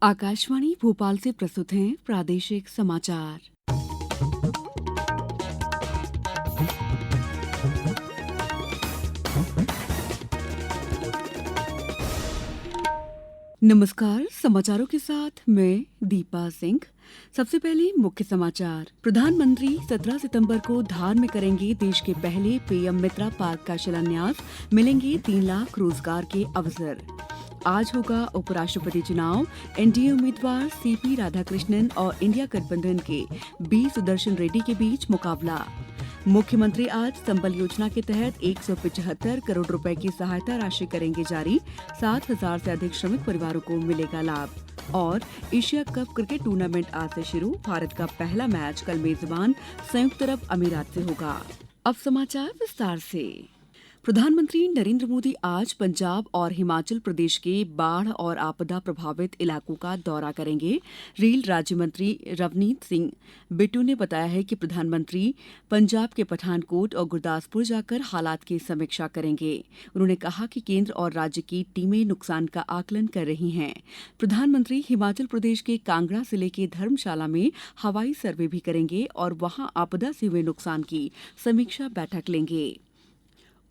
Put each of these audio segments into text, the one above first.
आकाशवाणी भोपाल से प्रस्तुत हैं प्रादेशिक समाचार। नमस्कार, समाचारों के साथ मैं दीपा सिंह। सबसे पहले मुख्य समाचार। प्रधानमंत्री 17 सितंबर को धार में करेंगे देश के पहले पीएम मित्रा पार्क का शिलान्यास। मिलेंगे 3 लाख रोजगार के अवसर। आज होगा उपराष्ट्रपति चुनाव। एनडीए उम्मीदवार सीपी राधाकृष्णन और इंडिया गठबंधन के बी सुदर्शन रेड्डी के बीच मुकाबला। मुख्यमंत्री आज संबल योजना के तहत 175 करोड़ रुपए की सहायता राशि करेंगे जारी। 7,000 से अधिक श्रमिक परिवारों को मिलेगा लाभ। और एशिया कप क्रिकेट टूर्नामेंट आज से शुरू। भारत का पहला मैच कल मेजबान संयुक्त अरब अमीरात से होगा। अब समाचार विस्तार से। प्रधानमंत्री नरेंद्र मोदी आज पंजाब और हिमाचल प्रदेश के बाढ़ और आपदा प्रभावित इलाकों का दौरा करेंगे। रेल राज्य मंत्री रवनीत सिंह बिट्टू ने बताया है कि प्रधानमंत्री पंजाब के पठानकोट और गुरदासपुर जाकर हालात की समीक्षा करेंगे। उन्होंने कहा कि केंद्र और राज्य की टीमें नुकसान का आकलन कर रही हैं। प्रधानमंत्री हिमाचल प्रदेश के कांगड़ा जिले के धर्मशाला में हवाई सर्वे भी करेंगे और वहां आपदा से हुए नुकसान की समीक्षा बैठक लेंगे।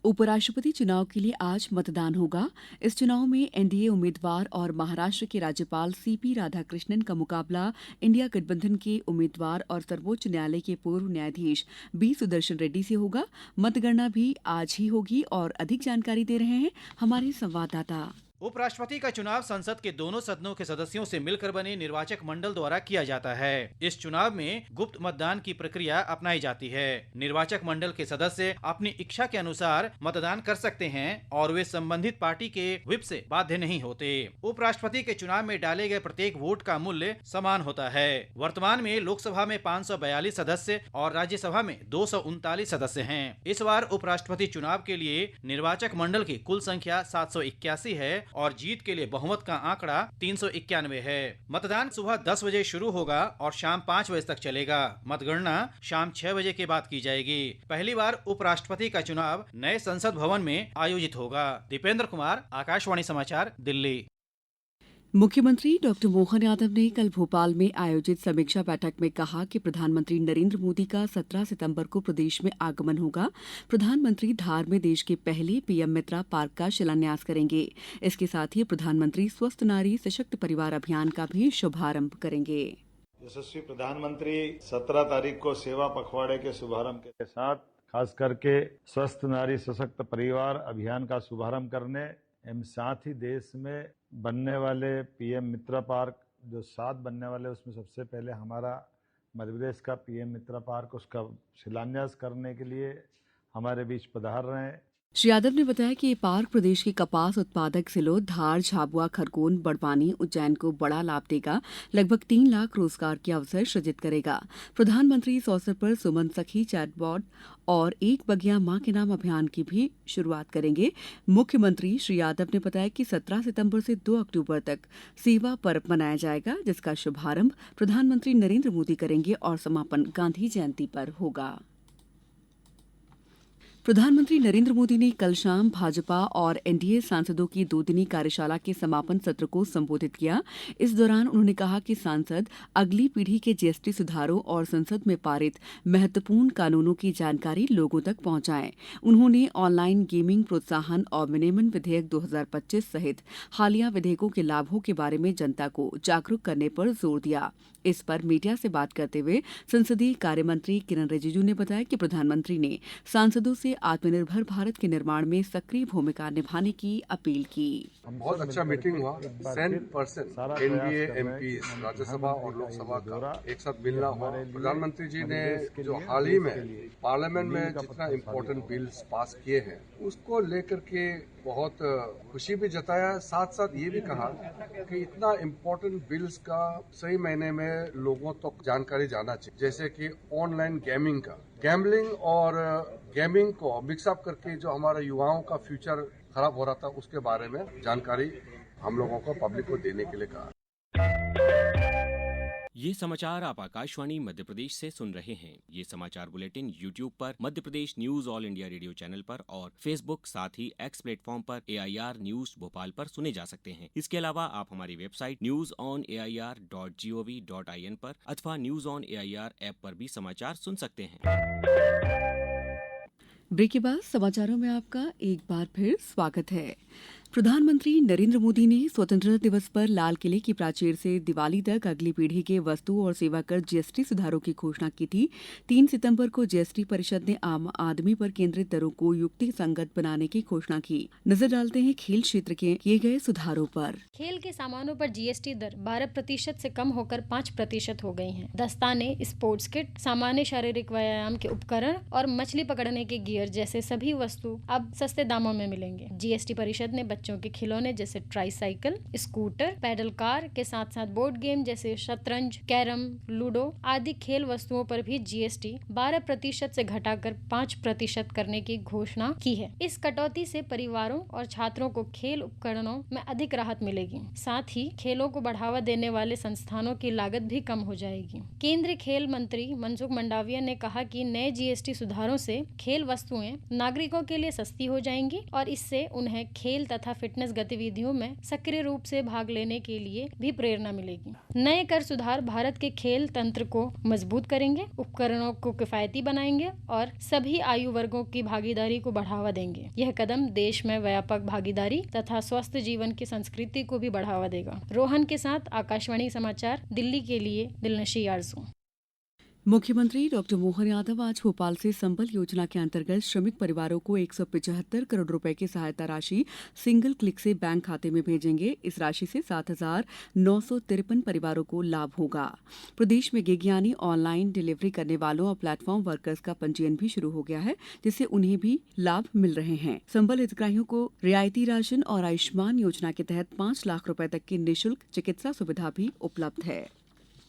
उपराष्ट्रपति चुनाव के लिए आज मतदान होगा। इस चुनाव में एनडीए उम्मीदवार और महाराष्ट्र के राज्यपाल सीपी राधाकृष्णन का मुकाबला इंडिया गठबंधन के उम्मीदवार और सर्वोच्च न्यायालय के पूर्व न्यायाधीश बी सुदर्शन रेड्डी से होगा। मतगणना भी आज ही होगी और अधिक जानकारी दे रहे हैं हमारे संवाददाता। उपराष्ट्रपति का चुनाव संसद के दोनों सदनों के सदस्यों से मिलकर बने निर्वाचक मंडल द्वारा किया जाता है। इस चुनाव में गुप्त मतदान की प्रक्रिया अपनाई जाती है। निर्वाचक मंडल के सदस्य अपनी इच्छा के अनुसार मतदान कर सकते हैं और वे संबंधित पार्टी के व्हिप से बाध्य नहीं होते। उपराष्ट्रपति के चुनाव में डाले गए प्रत्येक वोट का मूल्य समान होता है। वर्तमान में लोकसभा में 542 सदस्य और राज्यसभा में 239 सदस्य हैं। इस बार उपराष्ट्रपति चुनाव के लिए निर्वाचक मंडल की कुल संख्या 781 है और जीत के लिए बहुमत का आंकड़ा 391 है। मतदान सुबह 10 बजे शुरू होगा और शाम 5 बजे तक चलेगा। मतगणना शाम 6 बजे के बाद की जाएगी। पहली बार उपराष्ट्रपति का चुनाव नए संसद भवन में आयोजित होगा। दीपेंद्र कुमार, आकाशवाणी समाचार, दिल्ली। मुख्यमंत्री डॉक्टर मोहन यादव ने कल भोपाल में आयोजित समीक्षा बैठक में कहा कि प्रधानमंत्री नरेंद्र मोदी का 17 सितंबर को प्रदेश में आगमन होगा। प्रधानमंत्री धार में देश के पहले पीएम मित्रा पार्क का शिलान्यास करेंगे। इसके साथ ही प्रधानमंत्री स्वस्थ नारी सशक्त परिवार अभियान का भी शुभारंभ करेंगे। यशस्वी प्रधानमंत्री 17 तारीख को सेवा पखवाड़े के शुभारंभ के साथ खास करके स्वस्थ नारी सशक्त परिवार अभियान का शुभारंभ करने एवं साथ ही देश में बनने वाले पीएम मित्रा पार्क जो 7 बनने वाले उसमें सबसे पहले हमारा मध्य प्रदेश का पीएम मित्रा पार्क उसका शिलान्यास करने के लिए हमारे बीच पधार रहे हैं। श्री यादव ने बताया कि ये पार्क प्रदेश के कपास उत्पादक जिलों धार, झाबुआ, खरगोन, बड़वानी, उज्जैन को बड़ा लाभ देगा। लगभग 3 लाख रोजगार के अवसर सृजित करेगा। प्रधानमंत्री इस अवसर पर सुमन सखी चैटबॉट और एक बगिया मां के नाम अभियान की भी शुरुआत करेंगे। मुख्यमंत्री श्री यादव ने बताया कि 17 सितंबर से 2 अक्टूबर तक सेवा पर्व मनाया जाएगा, जिसका शुभारंभ प्रधानमंत्री नरेंद्र मोदी करेंगे और समापन गांधी जयंती पर होगा। प्रधानमंत्री नरेंद्र मोदी ने कल शाम भाजपा और एनडीए सांसदों की 2 दिनी कार्यशाला के समापन सत्र को संबोधित किया। इस दौरान उन्होंने कहा कि सांसद अगली पीढ़ी के जीएसटी सुधारों और संसद में पारित महत्वपूर्ण कानूनों की जानकारी लोगों तक पहुंचाएं। उन्होंने ऑनलाइन गेमिंग प्रोत्साहन और विनियमन विधेयक 2025 सहित हालिया विधेयकों के लाभों के बारे में जनता को जागरूक करने पर जोर दिया। इस पर मीडिया से बात करते हुए संसदीय कार्य मंत्री किरण रिजिजू ने बताया कि प्रधानमंत्री ने सांसदों से आत्मनिर्भर भारत के निर्माण में सक्रिय भूमिका निभाने की अपील की। बहुत अच्छा मीटिंग हुआ। 100% एनडीए एमपी राज्यसभा और लोकसभा का एक साथ मिलना हुआ। प्रधानमंत्री जी ने जो हाल ही में पार्लियामेंट में जितना इम्पोर्टेंट बिल्स पास किए हैं उसको लेकर के बहुत खुशी भी जताया। साथ साथ ये भी कहा कि इतना इम्पोर्टेंट बिल्स का सही महीने में लोगों तक जानकारी जाना चाहिए, जैसे कि ऑनलाइन गेमिंग का, गैम्बलिंग और गेमिंग को मिक्सअप करके जो हमारे युवाओं का फ्यूचर खराब हो रहा था उसके बारे में जानकारी हम लोगों को पब्लिक को देने के लिए कहा। ये समाचार आप आकाशवाणी मध्य प्रदेश से सुन रहे हैं। ये समाचार बुलेटिन YouTube पर Madhya Pradesh news all India radio channel पर और Facebook साथ ही X प्लेटफॉर्म पर AIR न्यूज भोपाल पर सुने जा सकते हैं। इसके अलावा आप हमारी वेबसाइट newsonair.gov.in पर अथवा न्यूज ऑन AIR ऐप पर भी समाचार सुन सकते हैं। ब्रेक के बाद समाचारों में आपका एक बार फिर स्वागत है। प्रधानमंत्री नरेंद्र मोदी ने स्वतंत्रता दिवस पर लाल किले की प्राचीर से दिवाली तक अगली पीढ़ी के वस्तु और सेवा कर जीएसटी सुधारों की घोषणा की थी। 3 सितंबर को जीएसटी परिषद ने आम आदमी पर केंद्रित दरों को युक्ति संगत बनाने की घोषणा की। नजर डालते हैं खेल क्षेत्र के किए गए सुधारों पर। खेल के सामानों पर जीएसटी दर 12% से कम होकर 5% हो गई है। दस्ताने, स्पोर्ट्स किट, सामान्य शारीरिक व्यायाम के उपकरण और मछली पकड़ने के गियर जैसे सभी वस्तु अब सस्ते दामों में मिलेंगे। जीएसटी परिषद ने बच्चों के खिलौने जैसे ट्राईसाइकिल, स्कूटर, पैडल कार के साथ साथ बोर्ड गेम जैसे शतरंज, कैरम, लूडो आदि खेल वस्तुओं पर भी जीएसटी 12% से घटाकर 5% करने की घोषणा की है। इस कटौती से परिवारों और छात्रों को खेल उपकरणों में अधिक राहत मिलेगी। साथ ही खेलों को बढ़ावा देने वाले संस्थानों की लागत भी कम हो जाएगी। केंद्रीय खेल मंत्री मनसुख मंडाविया ने कहा कि नए जीएसटी सुधारों से खेल वस्तुएं नागरिकों के लिए सस्ती हो जाएंगी और इससे उन्हें खेल तथा फिटनेस गतिविधियों में सक्रिय रूप से भाग लेने के लिए भी प्रेरणा मिलेगी। नए कर सुधार भारत के खेल तंत्र को मजबूत करेंगे, उपकरणों को किफायती बनाएंगे और सभी आयु वर्गों की भागीदारी को बढ़ावा देंगे। यह कदम देश में व्यापक भागीदारी तथा स्वस्थ जीवन की संस्कृति को भी बढ़ावा देगा। रोहन के साथ आकाशवाणी समाचार दिल्ली के लिए दिलनशी आरजू। मुख्यमंत्री डॉक्टर मोहन यादव आज भोपाल से संबल योजना के अंतर्गत श्रमिक परिवारों को 175 करोड़ रुपए की सहायता राशि सिंगल क्लिक से बैंक खाते में भेजेंगे। इस राशि से 7,953 परिवारों को लाभ होगा। प्रदेश में गिग यानी ऑनलाइन डिलीवरी करने वालों और प्लेटफॉर्म वर्कर्स का पंजीयन भी शुरू हो गया है, जिससे उन्हें भी लाभ मिल रहे हैं। संबल हितग्राहियों को रियायती राशन और आयुष्मान योजना के तहत 5 लाख रुपए तक की निःशुल्क चिकित्सा सुविधा भी उपलब्ध है।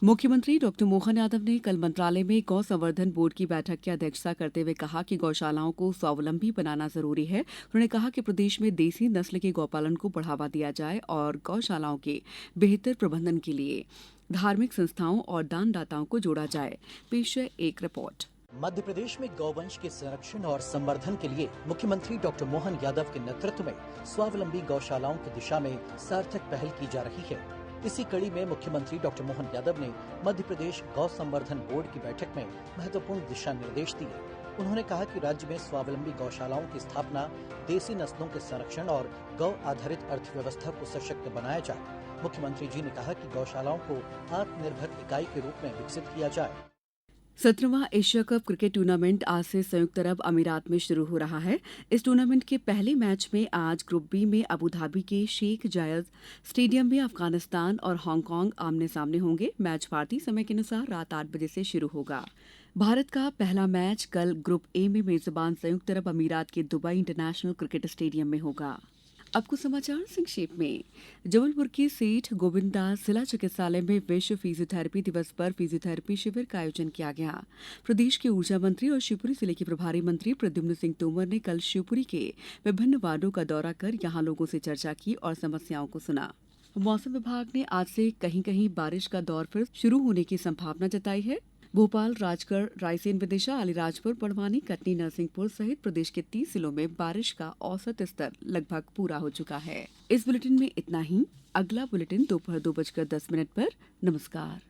मुख्यमंत्री डॉक्टर मोहन यादव ने कल मंत्रालय में गौ संवर्धन बोर्ड की बैठक की अध्यक्षता करते हुए कहा कि गौशालाओं को स्वावलंबी बनाना जरूरी है। उन्होंने कहा कि प्रदेश में देसी नस्ल के गौपालन को बढ़ावा दिया जाए और गौशालाओं के बेहतर प्रबंधन के लिए धार्मिक संस्थाओं और दानदाताओं को जोड़ा जाए। पेश है एक रिपोर्ट। मध्य प्रदेश में गौवंश के संरक्षण और संवर्धन के लिए मुख्यमंत्री डॉक्टर मोहन यादव के नेतृत्व में स्वावलंबी गौशालाओं की दिशा में सार्थक पहल की जा रही है। इसी कड़ी में मुख्यमंत्री डॉक्टर मोहन यादव ने मध्य प्रदेश गौ संवर्धन बोर्ड की बैठक में महत्वपूर्ण दिशा निर्देश दिए। उन्होंने कहा कि राज्य में स्वावलंबी गौशालाओं की स्थापना देसी नस्लों के संरक्षण और गौ आधारित अर्थव्यवस्था को सशक्त बनाया जाए। मुख्यमंत्री जी ने कहा कि गौशालाओं को आत्मनिर्भर इकाई के रूप में विकसित किया जाए। 17वां एशिया कप क्रिकेट टूर्नामेंट आज से संयुक्त अरब अमीरात में शुरू हो रहा है। इस टूर्नामेंट के पहले मैच में आज ग्रुप बी में अबू धाबी के शेख जायद स्टेडियम में अफगानिस्तान और हांगकांग आमने सामने होंगे। मैच भारतीय समय के अनुसार रात 8 बजे से शुरू होगा। भारत का पहला मैच कल ग्रुप ए में मेजबान संयुक्त अरब अमीरात के दुबई इंटरनेशनल क्रिकेट स्टेडियम में होगा। अब कुछ समाचार संक्षेप में। जबलपुर के सेठ गोविंददास जिला चिकित्सालय में विश्व फिजियोथेरेपी दिवस पर फिजियोथेरेपी शिविर का आयोजन किया गया। प्रदेश के ऊर्जा मंत्री और शिवपुरी जिले के प्रभारी मंत्री प्रद्युम्न सिंह तोमर ने कल शिवपुरी के विभिन्न वार्डों का दौरा कर यहां लोगों से चर्चा की और समस्याओं को सुना। मौसम विभाग ने आज से कहीं कहीं बारिश का दौर फिर शुरू होने की संभावना जताई है। भोपाल, राजगढ़, रायसेन, विदिशा, अलीराजपुर, बड़वानी, कटनी, नरसिंहपुर सहित प्रदेश के 30 जिलों में बारिश का औसत स्तर लगभग पूरा हो चुका है। इस बुलेटिन में इतना ही। अगला बुलेटिन दोपहर 2:10 पर। नमस्कार।